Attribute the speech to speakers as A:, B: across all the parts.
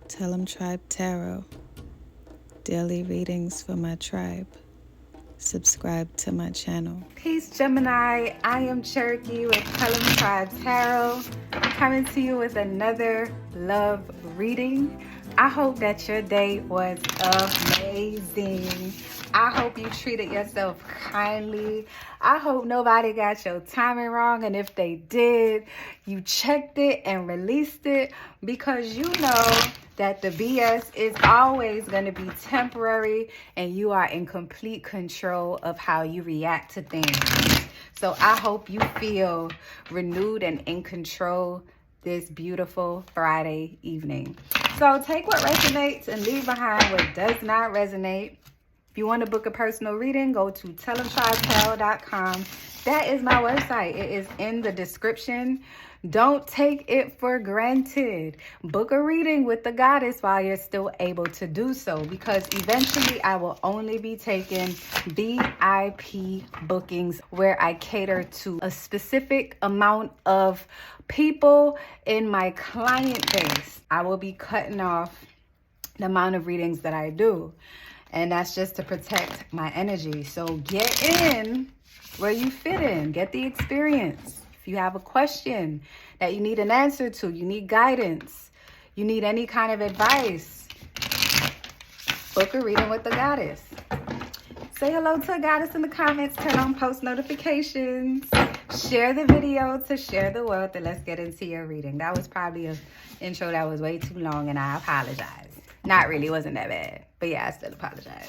A: Tell 'em Tribe Tarot. Daily readings for my tribe. Subscribe to my channel.
B: Peace, Gemini. I am Cherokee with Tell 'em Tribe Tarot, coming to you with another love reading. I hope that your day was amazing. I hope you treated yourself kindly. I hope nobody got your timing wrong. And if they did, you checked it and released it, because you know that the BS is always going to be temporary and you are in complete control of how you react to things. So I hope you feel renewed and in control this beautiful Friday evening. So take what resonates and leave behind what does not resonate. If you want to book a personal reading, go to tellemtribetarot.com. That is my website. It is in the description. Don't take it for granted. Book a reading with the goddess while you're still able to do so, because eventually I will only be taking VIP bookings where I cater to a specific amount of people in my client base. I will be cutting off the amount of readings that I do. And that's just to protect my energy. So get in where you fit in. Get the experience. If you have a question that you need an answer to, you need guidance, you need any kind of advice, book a reading with the goddess. Say hello to a goddess in the comments. Turn on post notifications. Share the video to share the wealth. And let's get into your reading. That was probably an intro that was way too long, and I apologize. Not really, it wasn't that bad. But yeah, I still apologize.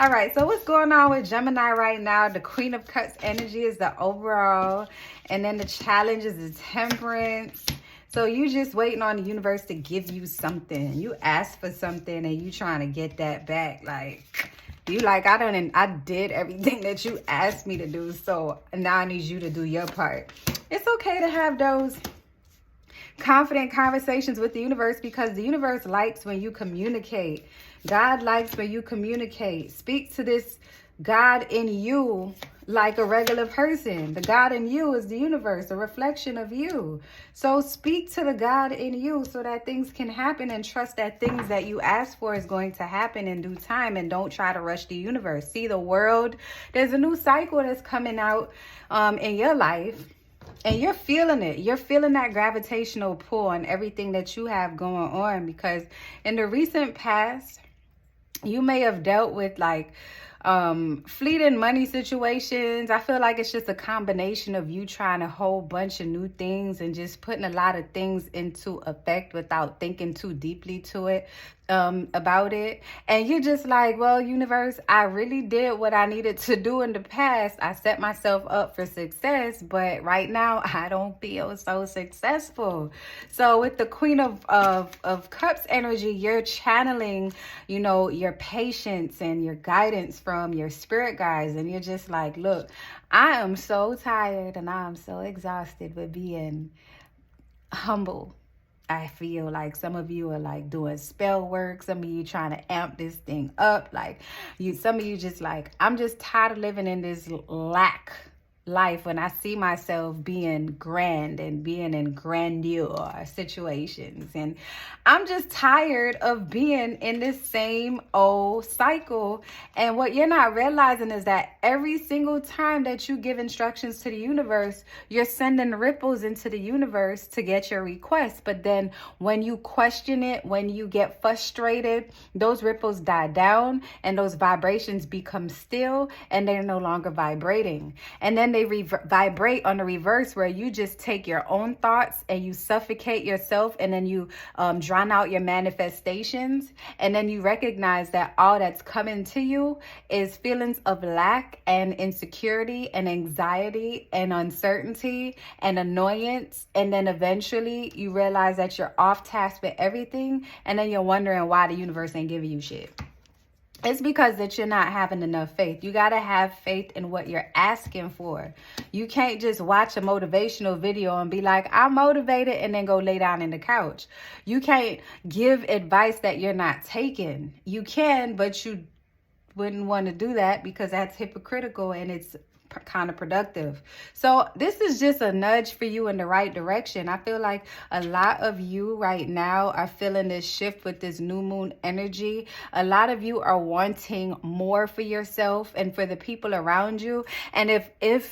B: All right, so what's going on with Gemini right now? The Queen of Cups energy is the overall. And then the challenge is the Temperance. So you just waiting on the universe to give you something. You ask for something and you trying to get that back. Like, you like, I did everything that you asked me to do. So now I need you to do your part. It's okay to have those confident conversations with the universe, because the universe likes when you communicate. God likes when you communicate. Speak to this God in you like a regular person. The God in you is the universe, a reflection of you. So speak to the God in you so that things can happen, and trust that things that you ask for is going to happen in due time, and don't try to rush the universe. See the world. There's a new cycle that's coming out in your life. And you're feeling it. You're feeling that gravitational pull on everything that you have going on, because in the recent past, you may have dealt with like fleeting money situations. I feel like it's just a combination of you trying a whole bunch of new things and just putting a lot of things into effect without thinking too deeply to it about it. And you're just like, well, universe, I really did what I needed to do in the past. I set myself up for success, but right now I don't feel so successful. So with the Queen of Cups energy, you're channeling, you know, your patience and your guidance from your spirit guides. And you're just like, look, I am so tired and I am so exhausted with being humble. I feel like some of you are like doing spell work. Some of you trying to amp this thing up. Like some of you just like, I'm just tired of living in this lack life when I see myself being grand and being in grandeur situations. And I'm just tired of being in this same old cycle. And what you're not realizing is that every single time that you give instructions to the universe, you're sending ripples into the universe to get your request. But then when you question it, when you get frustrated, those ripples die down and those vibrations become still, and they're no longer vibrating. And then they vibrate on the reverse, where you just take your own thoughts and you suffocate yourself, and then you drown out your manifestations. And then you recognize that all that's coming to you is feelings of lack and insecurity and anxiety and uncertainty and annoyance. And then eventually you realize that you're off task with everything, and then you're wondering why the universe ain't giving you shit. It's because that you're not having enough faith. You got to have faith in what you're asking for. You can't just watch a motivational video and be like, I'm motivated, and then go lay down in the couch. You can't give advice that you're not taking. You can, but you wouldn't want to do that because that's hypocritical and it's kind of productive. So this is just a nudge for you in the right direction. I feel like a lot of you right now are feeling this shift with this new moon energy. A lot of you are wanting more for yourself and for the people around you. And if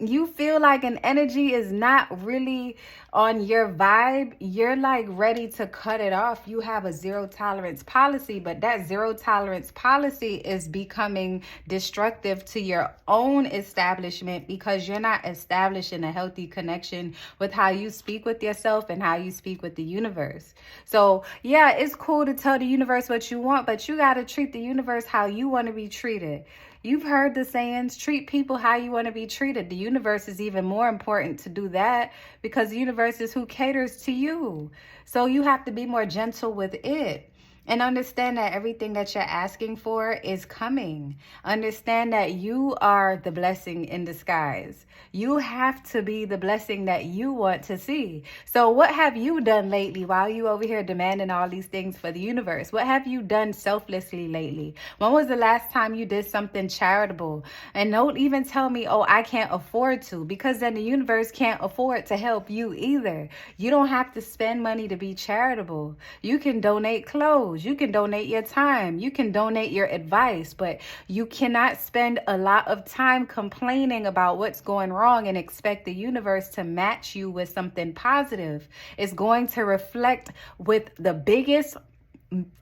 B: you feel like an energy is not really on your vibe, you're like ready to cut it off. You have a zero tolerance policy, but that zero tolerance policy is becoming destructive to your own establishment because you're not establishing a healthy connection with how you speak with yourself and how you speak with the universe. So yeah, it's cool to tell the universe what you want, but you got to treat the universe how you want to be treated. You've heard the sayings, treat people how you want to be treated. The universe is even more important to do that because the universe is who caters to you. So you have to be more gentle with it. And understand that everything that you're asking for is coming. Understand that you are the blessing in disguise. You have to be the blessing that you want to see. So what have you done lately while you over here demanding all these things for the universe? What have you done selflessly lately? When was the last time you did something charitable? And don't even tell me, oh, I can't afford to, because then the universe can't afford to help you either. You don't have to spend money to be charitable. You can donate clothes. You can donate your time. You can donate your advice, but you cannot spend a lot of time complaining about what's going wrong and expect the universe to match you with something positive. It's going to reflect with the biggest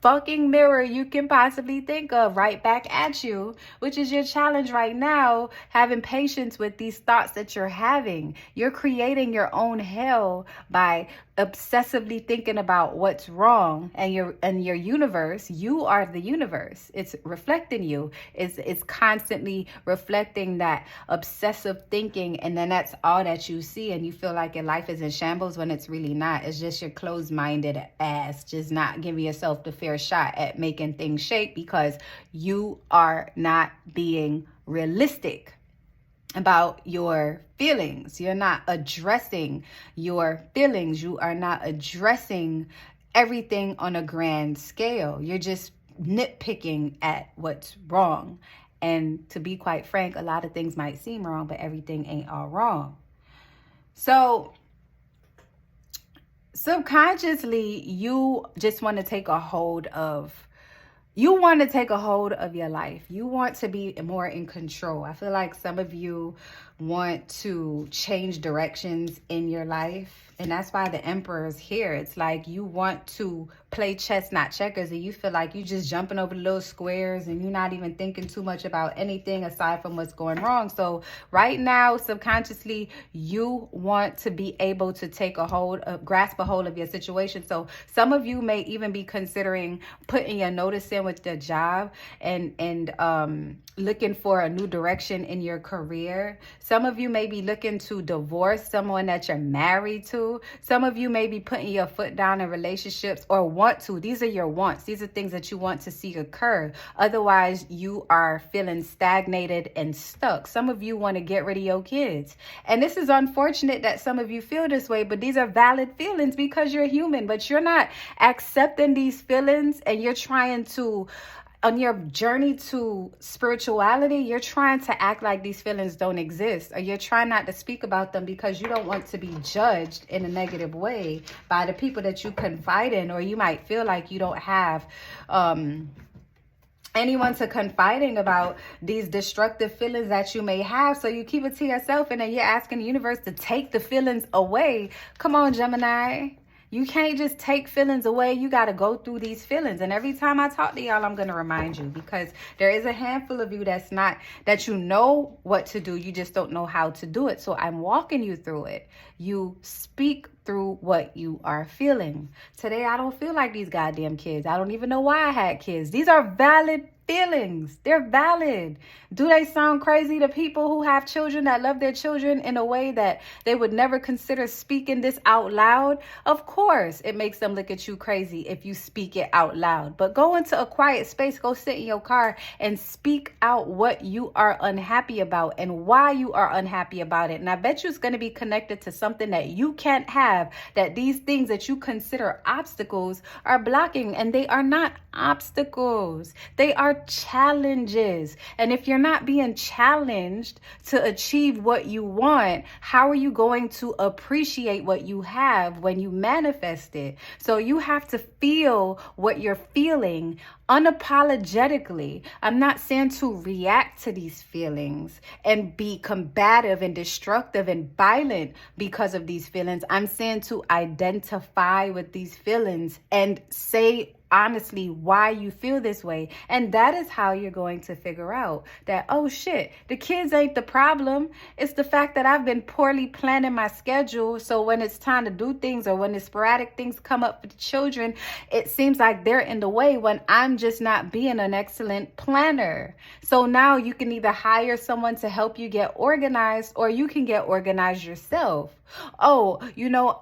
B: fucking mirror you can possibly think of right back at you, which is your challenge right now, having patience with these thoughts that you're having. You're creating your own hell by obsessively thinking about what's wrong, and your universe, you are the universe. It's reflecting you. It's constantly reflecting that obsessive thinking, and then that's all that you see, and you feel like your life is in shambles when it's really not. It's just your closed-minded ass just not giving yourself the fair shot at making things shape because you are not being realistic about your feelings. You're not addressing your feelings. You are not addressing everything on a grand scale. You're just nitpicking at what's wrong. And to be quite frank, a lot of things might seem wrong, but everything ain't all wrong. So subconsciously, you just want to take a hold of your life. You want to be more in control. I feel like some of you want to change directions in your life. And that's why the Emperor is here. It's like you want to play chess, not checkers. And you feel like you're just jumping over the little squares and you're not even thinking too much about anything aside from what's going wrong. So right now, subconsciously, you want to be able to grasp a hold of your situation. So some of you may even be considering putting your notice in with your job and looking for a new direction in your career. Some of you may be looking to divorce someone that you're married to. Some of you may be putting your foot down in relationships or want to. These are your wants. These are things that you want to see occur. Otherwise, you are feeling stagnated and stuck. Some of you want to get rid of your kids. And this is unfortunate that some of you feel this way, but these are valid feelings because you're human. But you're not accepting these feelings, and you're trying to, on your journey to spirituality, you're trying to act like these feelings don't exist, or you're trying not to speak about them because you don't want to be judged in a negative way by the people that you confide in, or you might feel like you don't have anyone to confiding about these destructive feelings that you may have. So you keep it to yourself, and then you're asking the universe to take the feelings away. Come on, Gemini. You can't just take feelings away. You got to go through these feelings. And every time I talk to y'all, I'm going to remind you, because there is a handful of you that you know what to do. You just don't know how to do it. So I'm walking you through it. You speak through what you are feeling. Today, I don't feel like these goddamn kids. I don't even know why I had kids. These are valid feelings. They're valid. Do they sound crazy to people who have children, that love their children in a way that they would never consider speaking this out loud? Of course, it makes them look at you crazy if you speak it out loud. But go into a quiet space, go sit in your car and speak out what you are unhappy about and why you are unhappy about it. And I bet you it's going to be connected to something that you can't have have, that these things that you consider obstacles are blocking, and they are not obstacles. They are challenges. And if you're not being challenged to achieve what you want, how are you going to appreciate what you have when you manifest it? So you have to feel what you're feeling unapologetically. I'm not saying to react to these feelings and be combative and destructive and violent because of these feelings. I'm saying to identify with these feelings and say honestly why you feel this way. And that is how you're going to figure out that, oh shit, the kids ain't the problem. It's the fact that I've been poorly planning my schedule. So when it's time to do things, or when the sporadic things come up for the children, it seems like they're in the way when I'm just not being an excellent planner. So now you can either hire someone to help you get organized, or you can get organized yourself. Oh,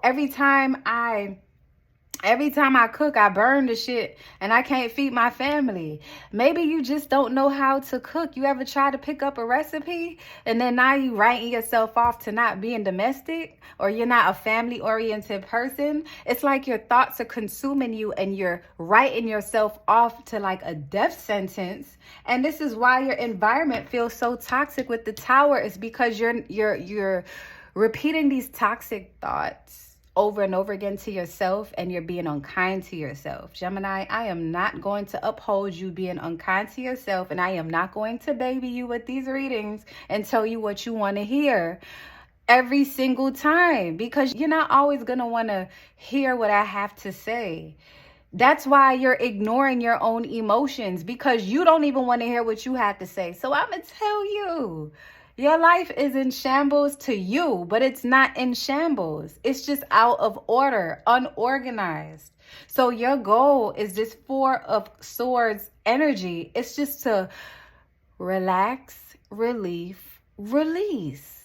B: every time I cook, I burn the shit and I can't feed my family. Maybe you just don't know how to cook. You ever try to pick up a recipe and then now you writing yourself off to not being domestic, or you're not a family oriented person? It's like your thoughts are consuming you and you're writing yourself off to like a death sentence. And this is why your environment feels so toxic with the Tower, is because you're repeating these toxic thoughts over and over again to yourself, and you're being unkind to yourself. Gemini, I am not going to uphold you being unkind to yourself, and I am not going to baby you with these readings and tell you what you want to hear every single time, because you're not always going to want to hear what I have to say. That's why you're ignoring your own emotions, because you don't even want to hear what you have to say. So I'm going to tell you, your life is in shambles to you, but it's not in shambles. It's just out of order, unorganized. So your goal is this Four of Swords energy. It's just to relax, relief, release.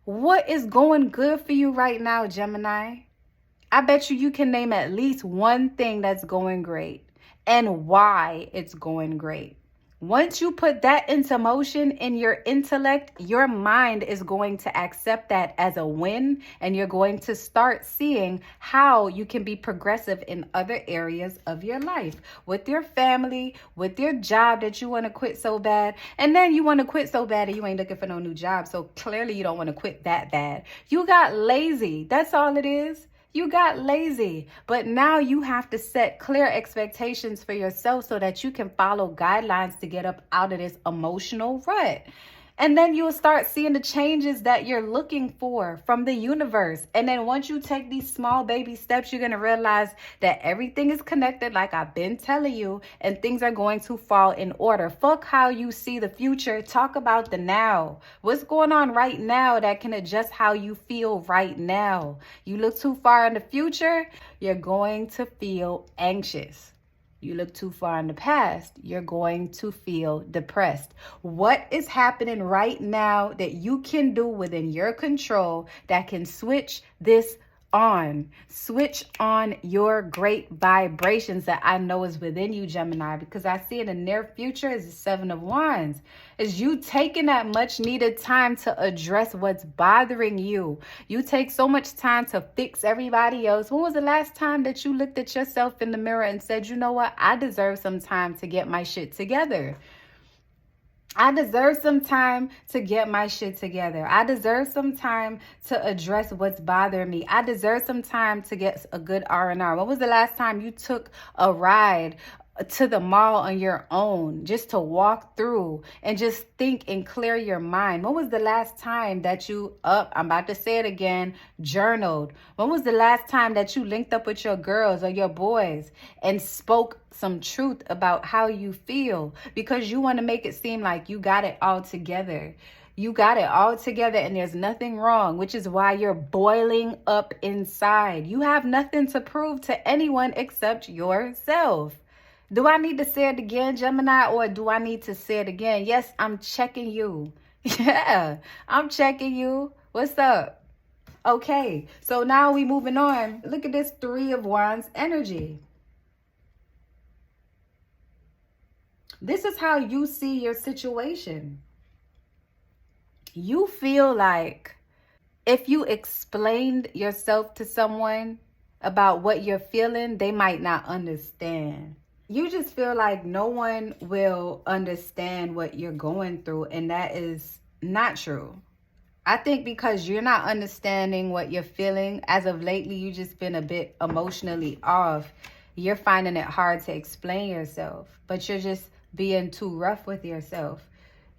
B: What is going good for you right now, Gemini? I bet you can name at least one thing that's going great and why it's going great. Once you put that into motion in your intellect, your mind is going to accept that as a win, and you're going to start seeing how you can be progressive in other areas of your life, with your family, with your job that you want to quit so bad. And then you want to quit so bad and you ain't looking for no new job. So clearly you don't want to quit that bad. You got lazy. That's all it is. You got lazy, but now you have to set clear expectations for yourself so that you can follow guidelines to get up out of this emotional rut. And then you'll start seeing the changes that you're looking for from the universe. And then once you take these small baby steps, you're going to realize that everything is connected, like I've been telling you, and things are going to fall in order. Fuck how you see the future. Talk about the now. What's going on right now that can adjust how you feel right now? You look too far in the future, you're going to feel anxious. You look too far in the past, you're going to feel depressed. What is happening right now that you can do within your control that can switch this on? Switch on your great vibrations that I know is within you, Gemini, because I see in the near future is the Seven of Wands. Is you taking that much needed time to address what's bothering you. You take so much time to fix everybody else. When was the last time that you looked at yourself in the mirror and said, you know what, I deserve some time to get my shit together? I deserve some time to get my shit together. I deserve some time to address what's bothering me. I deserve some time to get a good R&R. When was the last time you took a ride to the mall on your own, just to walk through and just think and clear your mind? When was the last time that you I'm about to say it again, journaled? When was the last time that you linked up with your girls or your boys and spoke some truth about how you feel? Because you want to make it seem like you got it all together. You got it all together and there's nothing wrong, which is why you're boiling up inside. You have nothing to prove to anyone except yourself. Do I need to say it again, Gemini, or do I need to say it again? Yes, I'm checking you. Yeah, I'm checking you. What's up? Okay, so now we moving on. Look at this Three of Wands energy. This is how you see your situation. You feel like if you explained yourself to someone about what you're feeling, they might not understand. You just feel like no one will understand what you're going through, and that is not true. I think because you're not understanding what you're feeling, as of lately, you just been a bit emotionally off. You're finding it hard to explain yourself, but you're just being too rough with yourself.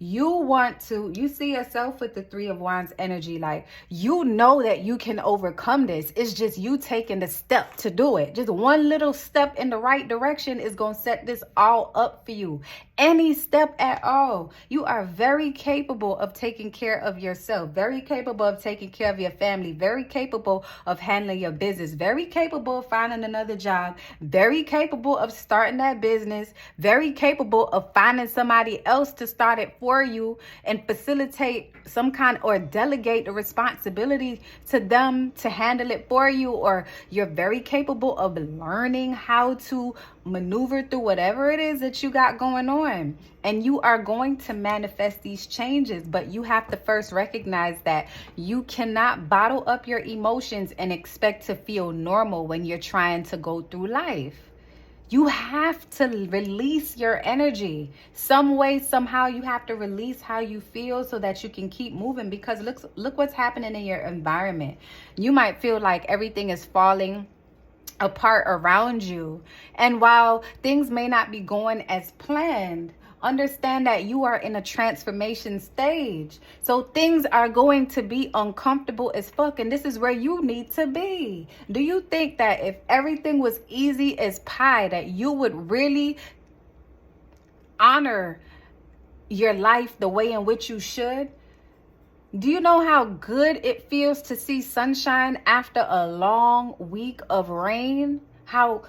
B: You see yourself with the Three of Wands energy, like you know that you can overcome this. It's just you taking the step to do it. Just one little step in the right direction is going to set this all up for you. Any step at all. You are very capable of taking care of yourself, very capable of taking care of your family, very capable of handling your business, very capable of finding another job, very capable of starting that business, very capable of finding somebody else to start it for you and facilitate some kind or delegate the responsibility to them to handle it for you. Or you're very capable of learning how to maneuver through whatever it is that you got going on, and you are going to manifest these changes. But you have to first recognize that you cannot bottle up your emotions and expect to feel normal when you're trying to go through life. You have to release your energy. Some way, somehow, you have to release how you feel so that you can keep moving. Because look what's happening in your environment. You might feel like everything is falling apart around you. And while things may not be going as planned, understand that you are in a transformation stage. So things are going to be uncomfortable as fuck. And this is where you need to be. Do you think that if everything was easy as pie, that you would really honor your life the way in which you should? Do you know how good it feels to see sunshine after a long week of rain? How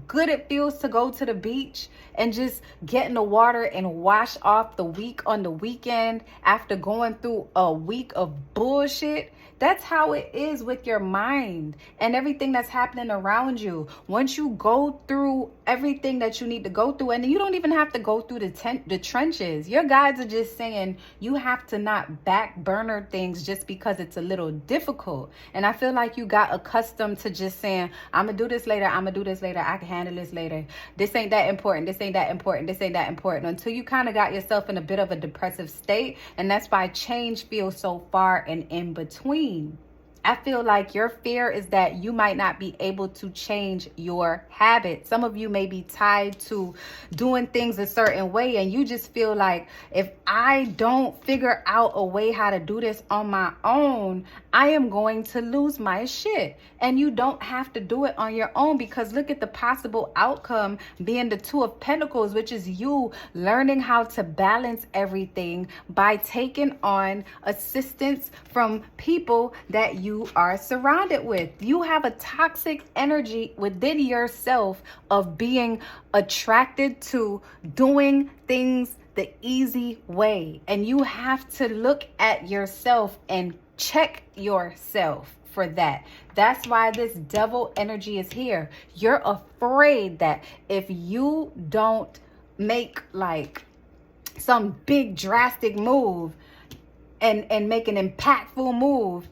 B: good it feels to go to the beach and just get in the water and wash off the week on the weekend after going through a week of bullshit? That's how it is with your mind and everything that's happening around you. Once you go through everything that you need to go through, and you don't even have to go through the trenches. Your guides are just saying you have to not back burner things just because it's a little difficult. And I feel like you got accustomed to just saying, I'm going to do this later. I'm going to do this later. I can handle this later. This ain't that important. This ain't that important. This ain't that important. Until you kind of got yourself in a bit of a depressive state. And that's why change feels so far and in between. I feel like your fear is that you might not be able to change your habits. Some of you may be tied to doing things a certain way, and you just feel like, if I don't figure out a way how to do this on my own, I am going to lose my shit. And you don't have to do it on your own, because look at the possible outcome being the Two of Pentacles, which is you learning how to balance everything by taking on assistance from people that you are surrounded with. You have a toxic energy within yourself of being attracted to doing things the easy way. And you have to look at yourself and check yourself for that. That's why this devil energy is here. You're afraid that if you don't make like some big drastic move and make an impactful move,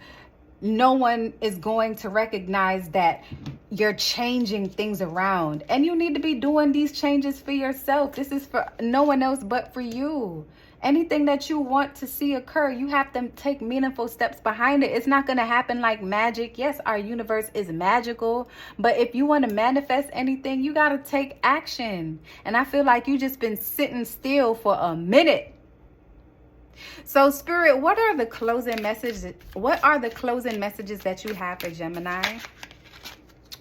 B: no one is going to recognize that you're changing things around. And you need to be doing these changes for yourself. This is for no one else but for you. Anything that you want to see occur, you have to take meaningful steps behind it. It's not going to happen like magic. Yes, our universe is magical, but if you want to manifest anything, you got to take action. And I feel like you just been sitting still for a minute. So Spirit, what are the closing messages? What are the closing messages that you have for Gemini?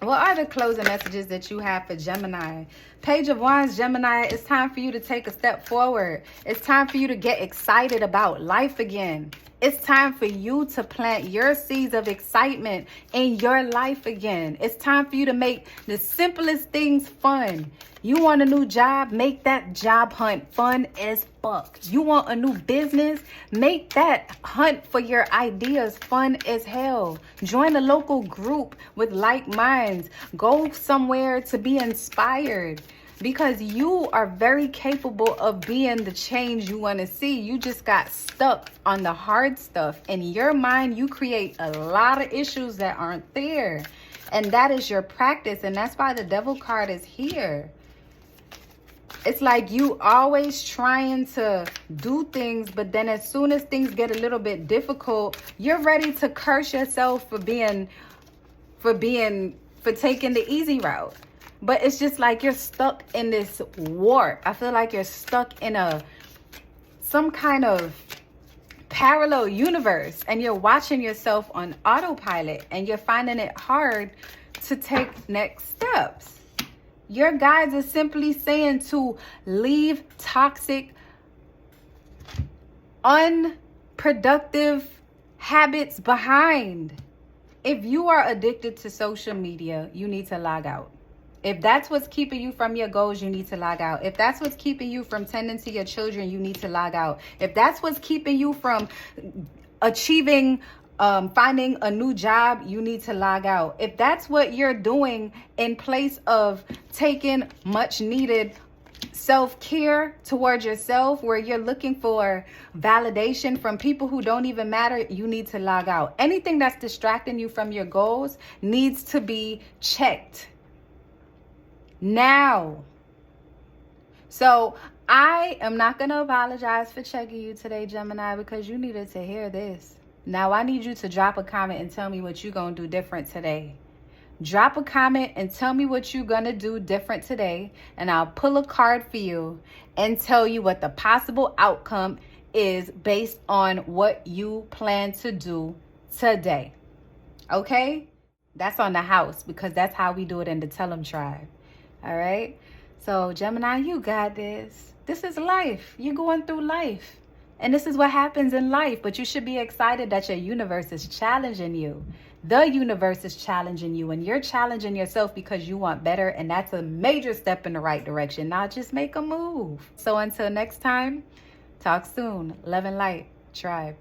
B: What are the closing messages that you have for Gemini? Page of Wands, Gemini, it's time for you to take a step forward. It's time for you to get excited about life again. It's time for you to plant your seeds of excitement in your life again. It's time for you to make the simplest things fun. You want a new job? Make that job hunt fun as fuck. You want a new business? Make that hunt for your ideas fun as hell. Join a local group with like minds. Go somewhere to be inspired. because you are very capable of being the change you want to see. You just got stuck on the hard stuff. In your mind, you create a lot of issues that aren't there. And that is your practice. And that's why the devil card is here. It's like you always trying to do things, but then as soon as things get a little bit difficult, you're ready to curse yourself for taking the easy route. But it's just like you're stuck in this warp. I feel like you're stuck in some kind of parallel universe, and you're watching yourself on autopilot, and you're finding it hard to take next steps. Your guides are simply saying to leave toxic, unproductive habits behind. If you are addicted to social media, you need to log out. If that's what's keeping you from your goals, you need to log out. If that's what's keeping you from tending to your children, you need to log out. If that's what's keeping you from achieving finding a new job, you need to log out. If that's what you're doing in place of taking much needed self-care towards yourself, where you're looking for validation from people who don't even matter, you need to log out. Anything that's distracting you from your goals needs to be checked now. So I am not going to apologize for checking you today, Gemini, because you needed to hear this. Now I need you to drop a comment and tell me what you're going to do different today. Drop a comment and tell me what you're going to do different today. And I'll pull a card for you and tell you what the possible outcome is based on what you plan to do today. Okay? That's on the house, because that's how we do it in the Tell 'em tribe. All right? So Gemini, you got this. This is life. You're going through life. And this is what happens in life. But you should be excited that your universe is challenging you. The universe is challenging you, and you're challenging yourself because you want better. And that's a major step in the right direction. Now just make a move. So until next time, talk soon. Love and light, tribe.